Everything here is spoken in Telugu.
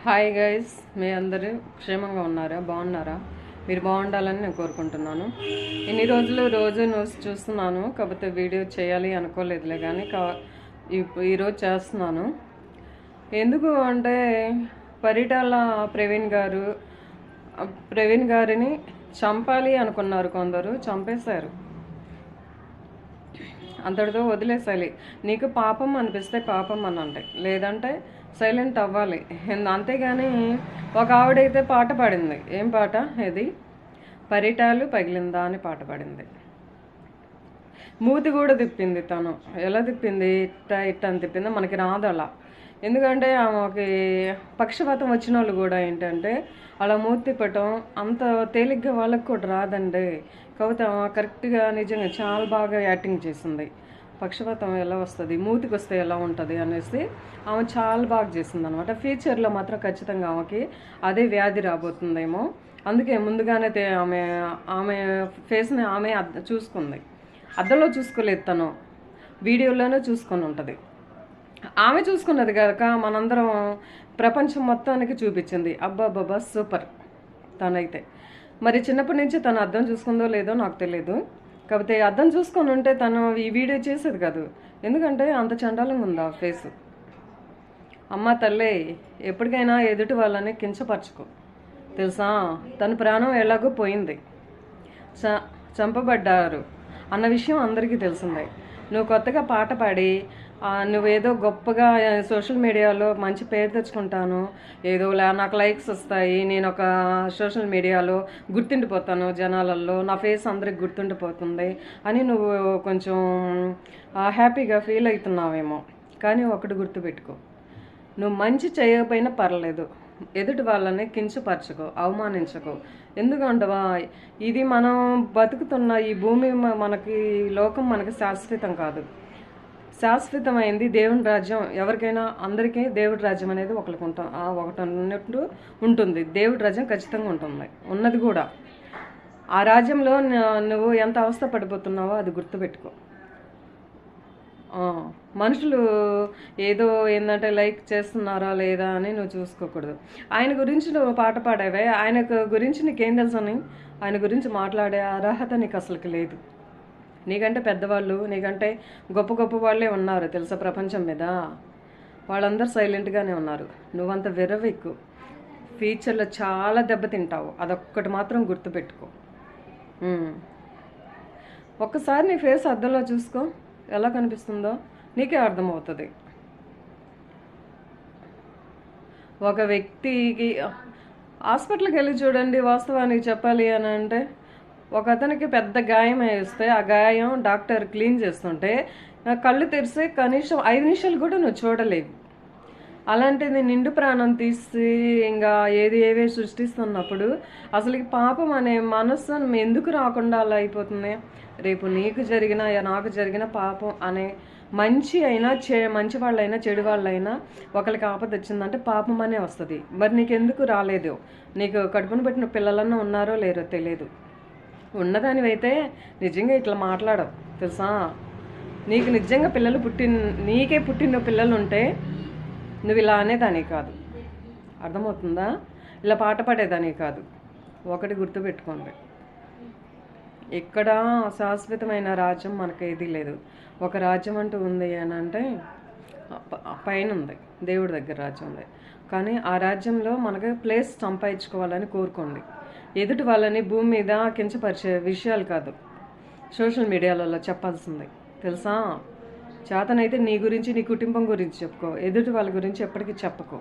హాయ్ గైస్, మీ అందరూ క్షేమంగా ఉన్నారా? బాగున్నారా? మీరు బాగుండాలని నేను కోరుకుంటున్నాను. ఇన్ని రోజులు రోజు న్యూస్ చూస్తున్నాను, కాకపోతే వీడియో చేయాలి అనుకోలేదులే, కానీ ఈరోజు చేస్తున్నాను. ఎందుకు అంటే పరిటాల ప్రవీణ్ గారిని చంపాలి అనుకున్నారు కొందరు, చంపేశారు. అంతటితో వదిలేసాలి. నీకు పాపం అనిపిస్తే పాపం అనంటే, లేదంటే సైలెంట్ అవ్వాలి. అంతేగాని ఒక ఆవిడైతే పాట పాడింది. ఏం పాట ఇది? పరిటాలు పగిలిందా అని పాట పాడింది. మూతి కూడా తిప్పింది తను. ఎలా తిప్పింది? ఇట్ట అని తిప్పింది. మనకి రాదు అలా. ఎందుకంటే ఆమెకి పక్షపాతం వచ్చిన వాళ్ళు కూడా ఏంటంటే అలా మూతి తిప్పటం అంత తేలిగ్గా వాళ్ళకి కూడా రాదండి. కాకపోతే కరెక్ట్గా నిజంగా చాలా బాగా యాక్టింగ్ చేసింది. పక్షపాతం ఎలా వస్తుంది, మూతికి వస్తే ఎలా ఉంటుంది అనేసి ఆమె చాలా బాగా చేసింది అనమాట. ఫ్యూచర్లో మాత్రం ఖచ్చితంగా ఆమెకి అదే వ్యాధి రాబోతుందేమో. అందుకే ముందుగానే ఆమె ఫేస్ని ఆమె చూసుకుంది. అద్దంలో చూసుకోలేదు, తను వీడియోలోనే చూసుకొని ఉంటుంది. ఆమె చూసుకున్నది కనుక మనందరం ప్రపంచం మొత్తానికి చూపించింది. అబ్బాబ్బాబ్బా సూపర్ తనైతే. మరి చిన్నప్పటి నుంచి తను అద్దం చూసుకుందో లేదో నాకు తెలియదు. కాకపోతే అద్దం చూసుకొని ఉంటే తను ఈ వీడియో చేసేది కాదు. ఎందుకంటే అంత చండాలంగా ఉంది ఆ ఫేసు. అమ్మ తల్లే, ఎప్పటికైనా ఎదుటి వాళ్ళని కించపరచుకో. తెలుసా, తన ప్రాణం ఎలాగో పోయింది, చంపబడ్డారు అన్న విషయం అందరికీ తెలిసిందే. నువ్వు కొత్తగా పాట పాడి నువ్వేదో గొప్పగా సోషల్ మీడియాలో మంచి పేరు తెచ్చుకుంటాను, ఏదో నాకు లైక్స్ వస్తాయి, నేను ఒక సోషల్ మీడియాలో గుర్తుండిపోతాను జనాలలో, నా ఫేస్ అందరికి గుర్తుండిపోతుంది అని నువ్వు కొంచెం హ్యాపీగా ఫీల్ అవుతున్నావేమో. కానీ ఒకటి గుర్తుపెట్టుకో, నువ్వు మంచి చేయకపోయినా పర్లేదు, ఎదుటి వాళ్ళని కించపరచుకో, అవమానించుకో. ఎందుకంటవా, ఇది మనం బతుకుతున్న ఈ భూమి మనకి లోకం మనకి శాశ్వతం కాదు. శాశ్వతమైంది దేవుని రాజ్యం. ఎవరికైనా అందరికీ దేవుడి రాజ్యం అనేది ఒకటి ఉన్నట్టు ఉంటుంది. దేవుడి రాజ్యం ఖచ్చితంగా ఉంటుంది, ఉన్నది కూడా. ఆ రాజ్యంలో నువ్వు ఎంత అవస్థ పడిపోతున్నావో అది గుర్తుపెట్టుకో. మనుషులు ఏదో ఏంటంటే లైక్ చేస్తున్నారా లేదా అని నువ్వు చూసుకోకూడదు. ఆయన గురించి నువ్వు పాట పాడావే, ఆయన గురించి నీకేం తెలుసు అని ఆయన గురించి మాట్లాడే అర్హత నీకు అసలుకి లేదు. నీకంటే పెద్దవాళ్ళు, నీకంటే గొప్ప గొప్ప వాళ్ళే ఉన్నారు తెలుసా ప్రపంచం మీద. వాళ్ళందరూ సైలెంట్గానే ఉన్నారు. నువ్వంత విర్రవెక్కు, ఫ్యూచర్లో చాలా దెబ్బతింటావు. అదొక్కటి మాత్రం గుర్తుపెట్టుకో. ఒక్కసారి నీ ఫేస్ అద్దంలో చూసుకో, ఎలా కనిపిస్తుందో నీకే అర్థమవుతుంది. ఒక వ్యక్తికి హాస్పిటల్కి వెళ్ళి చూడండి, వాస్తవానికి చెప్పాలి అని అంటే ఒక అతనికి పెద్ద గాయం వేస్తే ఆ గాయం డాక్టర్ క్లీన్ చేస్తుంటే కళ్ళు తెరిస్తే కనీసం 5 నిమిషాలు కూడా నువ్వు చూడలేవు. అలాంటిది నిండు ప్రాణం తీసి ఇంకా ఏవే సృష్టిస్తున్నప్పుడు అసలు పాపం అనే మనస్సు ఎందుకు రాకుండా అలా అయిపోతుంది? రేపు నీకు జరిగిన నాకు జరిగిన పాపం అనే మంచి వాళ్ళైనా చెడు వాళ్ళైనా ఒకరికి ఆపద వచ్చిందంటే పాపం అనే వస్తుంది. మరి నీకెందుకు రాలేదు? నీకు కడుపును పెట్టిన పిల్లలన్నా ఉన్నారో లేరో తెలియదు. ఉన్నదానివైతే నిజంగా ఇట్లా మాట్లాడవు తెలుసా. నీకు నిజంగా నీకే పుట్టిన పిల్లలు ఉంటే నువ్వు ఇలా అనేదాని కాదు. అర్థమవుతుందా? ఇలా పాట పాడేదాని కాదు. ఒకటి గుర్తుపెట్టుకోండి, ఇక్కడ శాశ్వతమైన రాజ్యం మనకు ఏదీ లేదు. ఒక రాజ్యం అంటూ ఉంది అని అంటే పైన ఉంది, దేవుడి దగ్గర రాజ్యం ఉంది. కానీ ఆ రాజ్యంలో మనకు ప్లేస్ సంపాదించుకోవాలని కోరుకోండి. ఎదుటి వాళ్ళని భూమి మీద కించపరిచే విషయాలు కాదు సోషల్ మీడియాలలో చెప్పాల్సింది తెలుసా. చేతనైతే నీ గురించి, నీ కుటుంబం గురించి చెప్పుకో. ఎదుటి వాళ్ళ గురించి ఎప్పటికీ చెప్పకో.